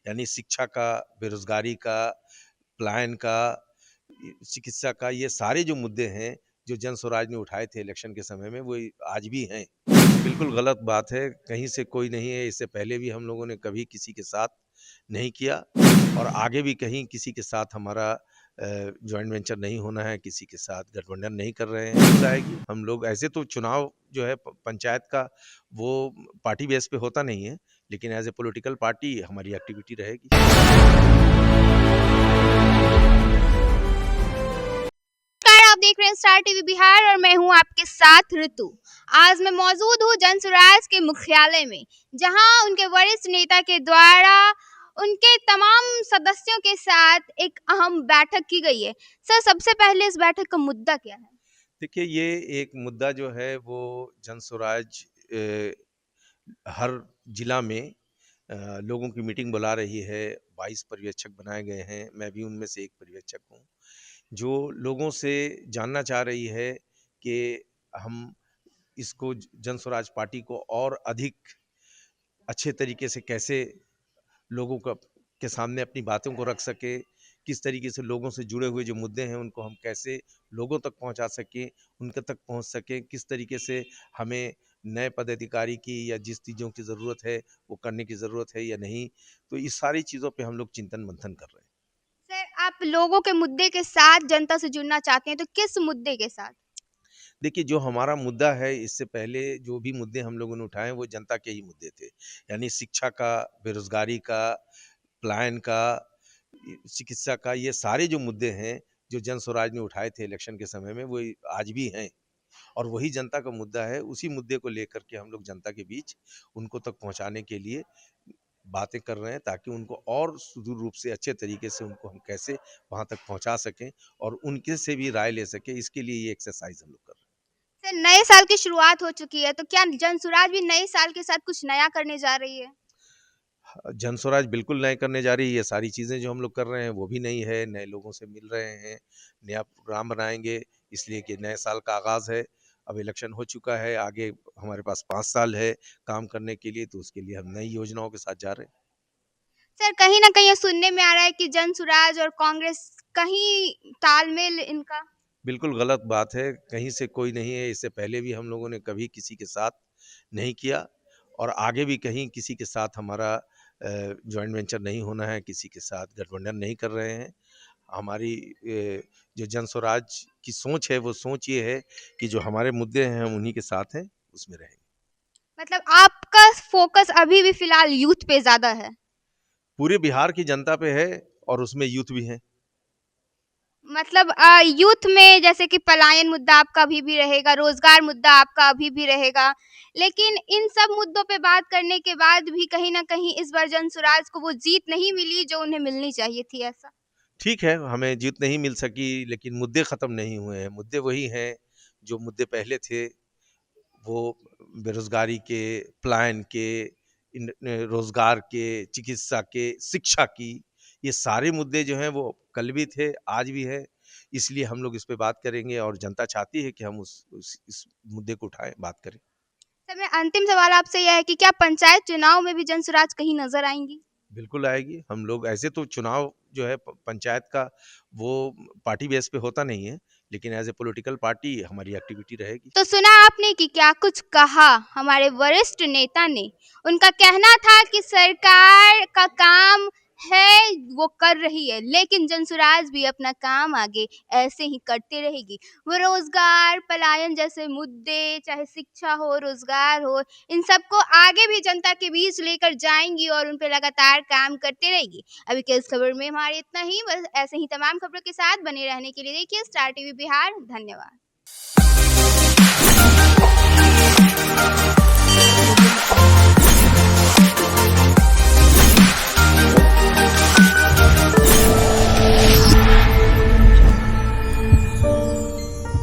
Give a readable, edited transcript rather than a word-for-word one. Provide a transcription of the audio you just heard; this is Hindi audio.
यानी शिक्षा का, बेरोजगारी का, पलायन का, चिकित्सा का, ये सारे जो मुद्दे हैं, जो जन स्वराज ने उठाए थे इलेक्शन के समय में, वो आज भी हैं। बिल्कुल गलत बात है, कहीं से कोई नहीं है, इससे पहले भी हम लोगों ने कभी किसी के साथ नहीं किया और आगे भी कहीं किसी के साथ हमारा जॉइंट वेंचर नहीं होना है, किसी के साथ गठबंधन नहीं कर रहे हैं। बिल्कुल आएगी, हम लोग ऐसे तो चुनाव जो है पंचायत का वो पार्टी बेस पे होता नहीं है, लेकिन एज ए पॉलिटिकल पार्टी हमारी एक्टिविटी रहेगी। आप देख रहे हैं स्टार टीवी बिहार और मैं हूं आपके साथ ऋतु। आज मैं मौजूद हूं जन स्वराज के मुख्यालय में, जहां उनके वरिष्ठ नेता के द्वारा उनके तमाम सदस्यों के साथ एक अहम बैठक की गई है। सर, सबसे पहले इस बैठक का मुद्दा क्या है? देखिए, ये एक मुद्दा जो है वो जन स्वराज हर जिला में लोगों की मीटिंग बुला रही है। 22 पर्यवेक्षक बनाए गए हैं, मैं भी उनमें से एक पर्यवेक्षक हूँ, जो लोगों से जानना चाह रही है कि हम इसको जन स्वराज पार्टी को और अधिक अच्छे तरीके से कैसे लोगों का के सामने अपनी बातों को रख सके, किस तरीके से लोगों से जुड़े हुए जो मुद्दे हैं उनको हम कैसे लोगों तक पहुंचा सकें, उनके तक पहुंच सकें, किस तरीके से हमें नए पदाधिकारी की या जिस चीज़ों की ज़रूरत है वो करने की ज़रूरत है या नहीं। तो इस सारी चीज़ों पे हम लोग चिंतन मंथन कर रहे हैं। सर, आप लोगों के मुद्दे के साथ जनता से जुड़ना चाहते हैं, तो किस मुद्दे के साथ? देखिए, जो हमारा मुद्दा है, इससे पहले जो भी मुद्दे हम लोगों ने उठाए वो जनता के ही मुद्दे थे। यानी शिक्षा का, बेरोजगारी का, पलायन का, चिकित्सा का, ये सारे जो मुद्दे हैं, जो जन स्वराज ने उठाए थे इलेक्शन के समय में, वो आज भी हैं और वही जनता का मुद्दा है। उसी मुद्दे को लेकर के हम लोग जनता के बीच उनको तक पहुँचाने के लिए बातें कर रहे हैं, ताकि उनको और सुदूर रूप से अच्छे तरीके से उनको हम कैसे वहाँ तक पहुँचा सकें और उनके से भी राय ले सकें, इसके लिए ये एक्सरसाइज़ हम लोग कर रहे हैं। सर, नए साल की शुरुआत हो चुकी है, तो क्या जन स्वराज भी नए साल के साथ कुछ नया करने जा रही है? जन स्वराज बिल्कुल नए करने जा रही है। ये सारी चीज़ें जो हम लोग कर रहे हैं वो भी नई है, नए लोगों से मिल रहे हैं, नया प्रोग्राम बनाएँगे, इसलिए कि नए साल का आगाज़ है। अब इलेक्शन हो चुका है, आगे हमारे पास 5 साल है काम करने के लिए, तो उसके लिए हम नई योजनाओं के साथ जा रहे हैं। सर, कहीं न कहीं ये सुनने में आ रहा है कि जन स्वराज और कांग्रेस कहीं तालमेल इनका। बिल्कुल गलत बात है, कहीं से कोई नहीं है, इससे पहले भी हम लोगों ने कभी किसी के साथ नहीं किया और आगे भी कहीं किसी के साथ हमारा जॉइंट वेंचर नहीं होना है, किसी के साथ गठबंधन नहीं कर रहे हैं। हमारी जो जन स्वराज की सोच है, वो सोच ये है कि जो हमारे मुद्दे हैं हम उन्हीं के साथ हैं, उसमें रहेंगे। मतलब आपका फ़ोकस अभी भी फ़िलहाल यूथ पे ज़्यादा है। पूरे बिहार की जनता पे है और उसमें यूथ भी हैं। मतलब यूथ में जैसे कि पलायन मुद्दा आपका अभी भी रहेगा, रोज़गार मुद्दा आपका अभी भी रहेगा। लेकिन इन सब मुद्दों पे बात करने के बाद भी कहीं न कहीं इस बार जन स्वराज को वो जीत नहीं मिली जो उन्हें मिलनी चाहिए थी, ऐसा? ठीक है, हमें जीत नहीं मिल सकी, लेकिन मुद्दे ख़त्म नहीं हुए हैं। मुद्दे वही हैं, जो मुद्दे पहले थे, वो बेरोज़गारी के, पलायन के, रोज़गार के, चिकित्सा के, शिक्षा की, ये सारे मुद्दे जो हैं वो कल भी थे, आज भी है। इसलिए हम लोग इस पे बात करेंगे और जनता चाहती है कि हम इस मुद्दे को उठाएँ, बात करें। सर, मेरा अंतिम सवाल आपसे यह है कि क्या पंचायत चुनाव में भी जन स्वराज कहीं नज़र आएँगी? बिल्कुल आएगी। हम लोग ऐसे तो चुनाव जो है पंचायत का वो पार्टी बेस पे होता नहीं है, लेकिन एज़ ए पॉलिटिकल पार्टी हमारी एक्टिविटी रहेगी। तो सुना आपने कि क्या कुछ कहा हमारे वरिष्ठ नेता ने। उनका कहना था कि सरकार का काम है वो कर रही है, लेकिन जनसुराज भी अपना काम आगे ऐसे ही करते रहेगी। वो रोजगार पलायन जैसे मुद्दे, चाहे शिक्षा हो, रोजगार हो, इन सबको आगे भी जनता के बीच लेकर जाएंगी और उन पे लगातार काम करते रहेगी। अभी के इस खबर में हमारे इतना ही, बस ऐसे ही तमाम खबरों के साथ बने रहने के लिए देखिए स्टार टीवी बिहार। धन्यवाद।